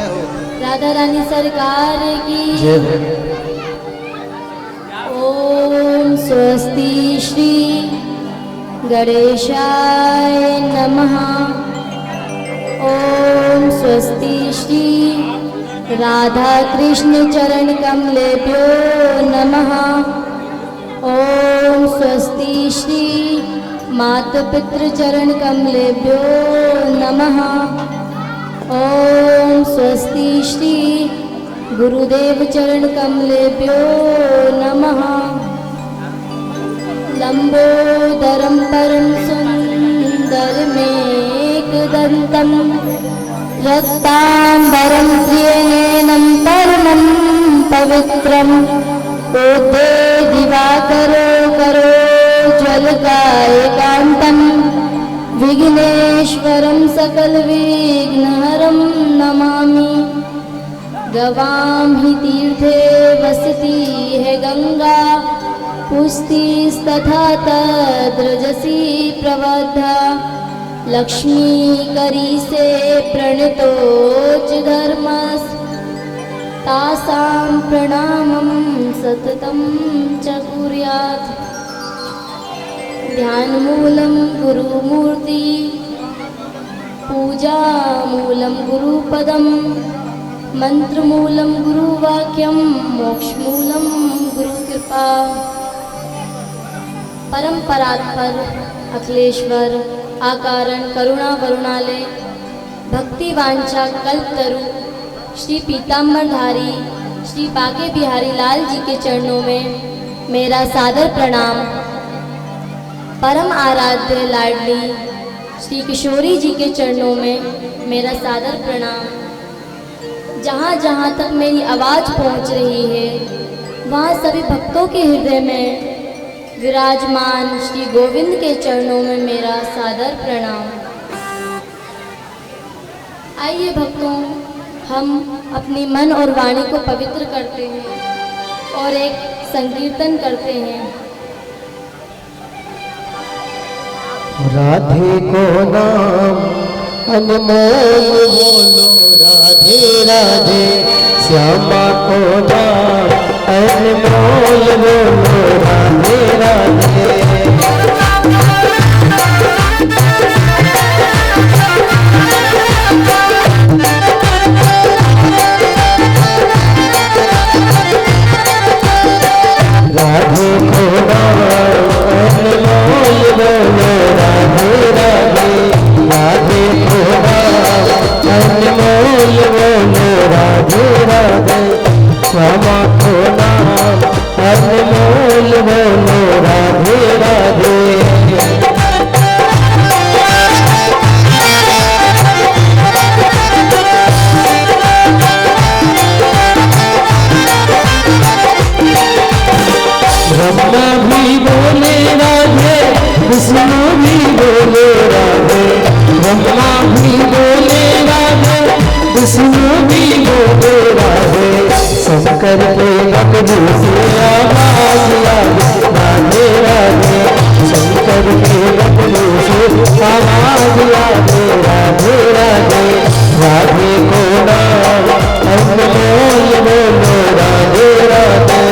राधा रानी सरकार की जय। ओम स्वस्ति श्री गणेशाय नमः। ओम स्वस्ति श्री राधा कृष्ण चरण कमलेभ्यो नमः। ओम स्वस्ति श्री माता पितृ चरण कमलेभ्यो नमः। ओम स्वस्ति श्री गुरुदेव चरण कमलेभ्यो नमः। लंबोदरम परम सुंदरमेकदंतम रक्तांबरम प्रियनयनं परमं पवित्रम ओदे दिवाकरो करो ज्वलकायकांतम विघ्नेश्वरं सकलविघ्नहरं नमामि। गवां हि तीर्थे वसति है गंगा पुष्टिस्तथा तद्रजसी प्रवद्धा लक्ष्मी करी से प्रणतोच धर्मस् तासां प्रणामं सततं च कुर्यात्। ध्यानमूलं गुरुमूर्ति पूजामूलं गुरुपदं मंत्रमूलं गुरुवाक्यं मोक्षमूलं गुरुकृपा। परम परात्पर अखिलेश्वर आकारण करुणा वरुणालय भक्ति वांछा कल्पतरु श्री पीताम्बरधारी श्री बाके बिहारी लाल जी के चरणों में मेरा सादर प्रणाम। परम आराध्य लाडली श्री किशोरी जी के चरणों में मेरा सादर प्रणाम। जहाँ जहाँ तक मेरी आवाज़ पहुँच रही है वहाँ सभी भक्तों के हृदय में विराजमान श्री गोविंद के चरणों में मेरा सादर प्रणाम। आइए भक्तों, हम अपनी मन और वाणी को पवित्र करते हैं और एक संकीर्तन करते हैं। राधे को नाम अनमोल बोलो राधे राधे। श्यामा को नाम अनमोल बोलो राधे राधे। राधे को नाम अनमोल बोलो राधे राधे। राधे को नाम अनमोल बोलो राधे राधे। श्यामा को नाम अनमोल बोलो राधे राधे। ब्रह्मा भी बोले राधे विष्णु भी बोले राधे। ब्रह्मा भी बोले राधे विष्णु भी बोले राधे। शंकर के गगन से आवाज आवे राधे राधे। शंकर के गगन से आवाज आवे राधे राधे। राधे को नाम अनमोल बोलो राधे राधे।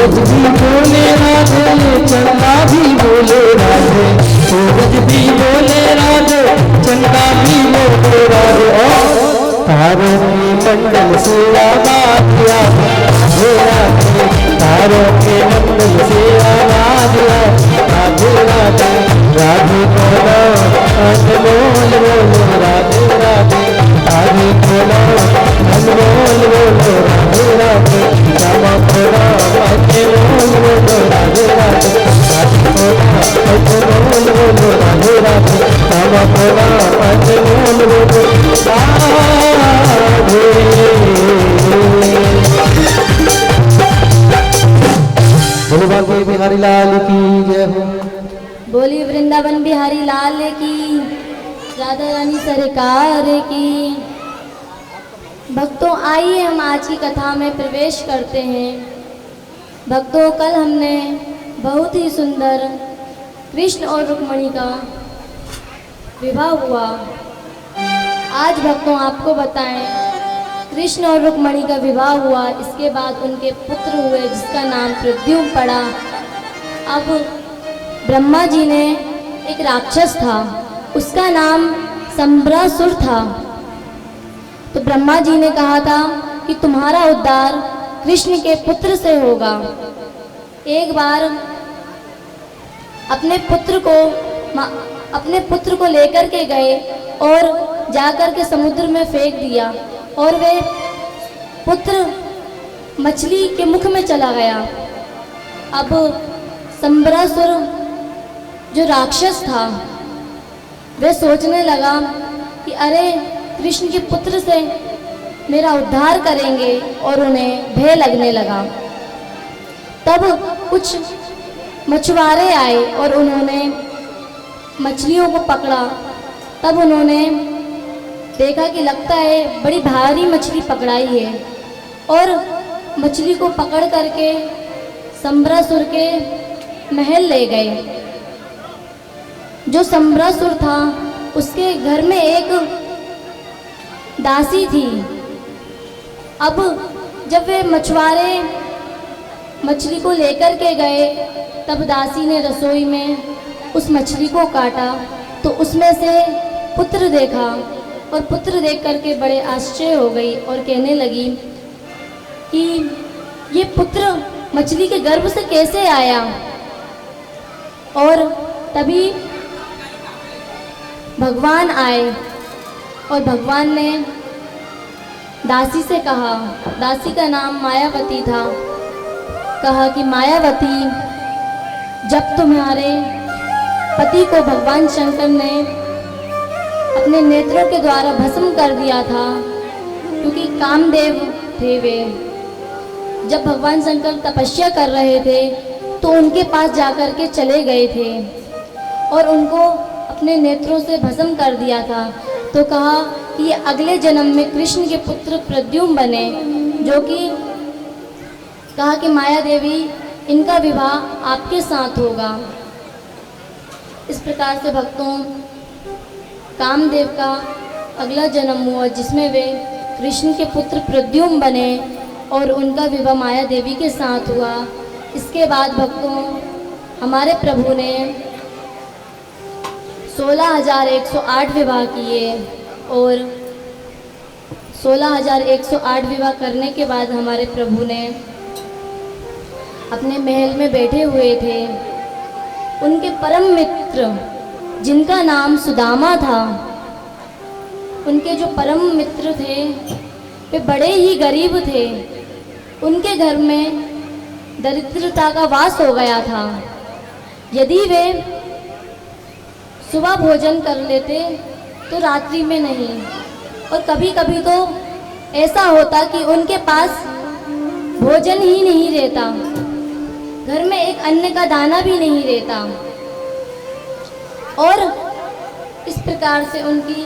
सूरज भी बोले राधे, चंदा भी बोले राधे, सूरज भी बोले राधे, चंदा भी बोले राधे। और तारों के मंडल से आवाज राधे राधे, तारों के मंडल से आवाज राधे राधे, राधे बोलो अनमोल बोलो राधे राधे, राधे बोलो अनमोल बोलो राधे राधे, श्यामा बोलो अनमोल बोलो राधे राधे, राधे बोलो अनमोल बोलो राधे राधे, श्यामा बोलो अनमोल बोलो राधे। बोलो बांके बिहारी लाल की जय हो। बोली वृंदावन बिहारी लाल की, राधा रानी सरकार की। भक्तों आइए हम आज की कथा में प्रवेश करते हैं। भक्तों कल हमने बहुत ही सुंदर कृष्ण और रुक्मिणी का विवाह हुआ। आज भक्तों आपको बताएं कृष्ण और रुक्मिणी का विवाह हुआ, इसके बाद उनके पुत्र हुए जिसका नाम प्रद्युम्न पड़ा। अब ब्रह्मा जी ने एक राक्षस था, उसका नाम संबरासुर था। तो ब्रह्मा जी ने कहा था कि तुम्हारा उद्धार कृष्ण के पुत्र से होगा। एक बार अपने पुत्र को लेकर के गए और जाकर के समुद्र में फेंक दिया और वे पुत्र मछली के मुख में चला गया। अब संबरासुर जो राक्षस था वह सोचने लगा कि अरे कृष्ण के पुत्र से मेरा उद्धार करेंगे और उन्हें भय लगने लगा। तब कुछ मछुआरे आए और उन्होंने मछलियों को पकड़ा। तब उन्होंने देखा कि लगता है बड़ी भारी मछली पकड़ाई है और मछली को पकड़ करके संबरासुर के महल ले गए। जो संबरासुर था उसके घर में एक दासी थी। अब जब वे मछुआरे मछली को लेकर के गए तब दासी ने रसोई में उस मछली को काटा तो उसमें से पुत्र देखा और पुत्र देख करके बड़े आश्चर्य हो गई और कहने लगी कि ये पुत्र मछली के गर्भ से कैसे आया। और तभी भगवान आए और भगवान ने दासी से कहा, दासी का नाम मायावती था, कहा कि मायावती जब तुम्हारे पति को भगवान शंकर ने अपने नेत्रों के द्वारा भस्म कर दिया था, क्योंकि कामदेव थे वे, जब भगवान शंकर तपस्या कर रहे थे तो उनके पास जाकर के चले गए थे और उनको अपने नेत्रों से भस्म कर दिया था। तो कहा कि ये अगले जन्म में कृष्ण के पुत्र प्रद्युम्न बने, जो कि कहा कि माया देवी इनका विवाह आपके साथ होगा। इस प्रकार से भक्तों कामदेव का अगला जन्म हुआ जिसमें वे कृष्ण के पुत्र प्रद्युम्न बने और उनका विवाह माया देवी के साथ हुआ। इसके बाद भक्तों हमारे प्रभु ने 16,108 विवाह किए और 16,108 विवाह करने के बाद हमारे प्रभु ने अपने महल में बैठे हुए थे। उनके परम मित्र जिनका नाम सुदामा था, उनके जो परम मित्र थे वे बड़े ही गरीब थे। उनके घर में दरिद्रता का वास हो गया था। यदि वे सुबह भोजन कर लेते तो रात्रि में नहीं, और कभी कभी तो ऐसा होता कि उनके पास भोजन ही नहीं रहता, घर में एक अन्न का दाना भी नहीं रहता। और इस प्रकार से उनकी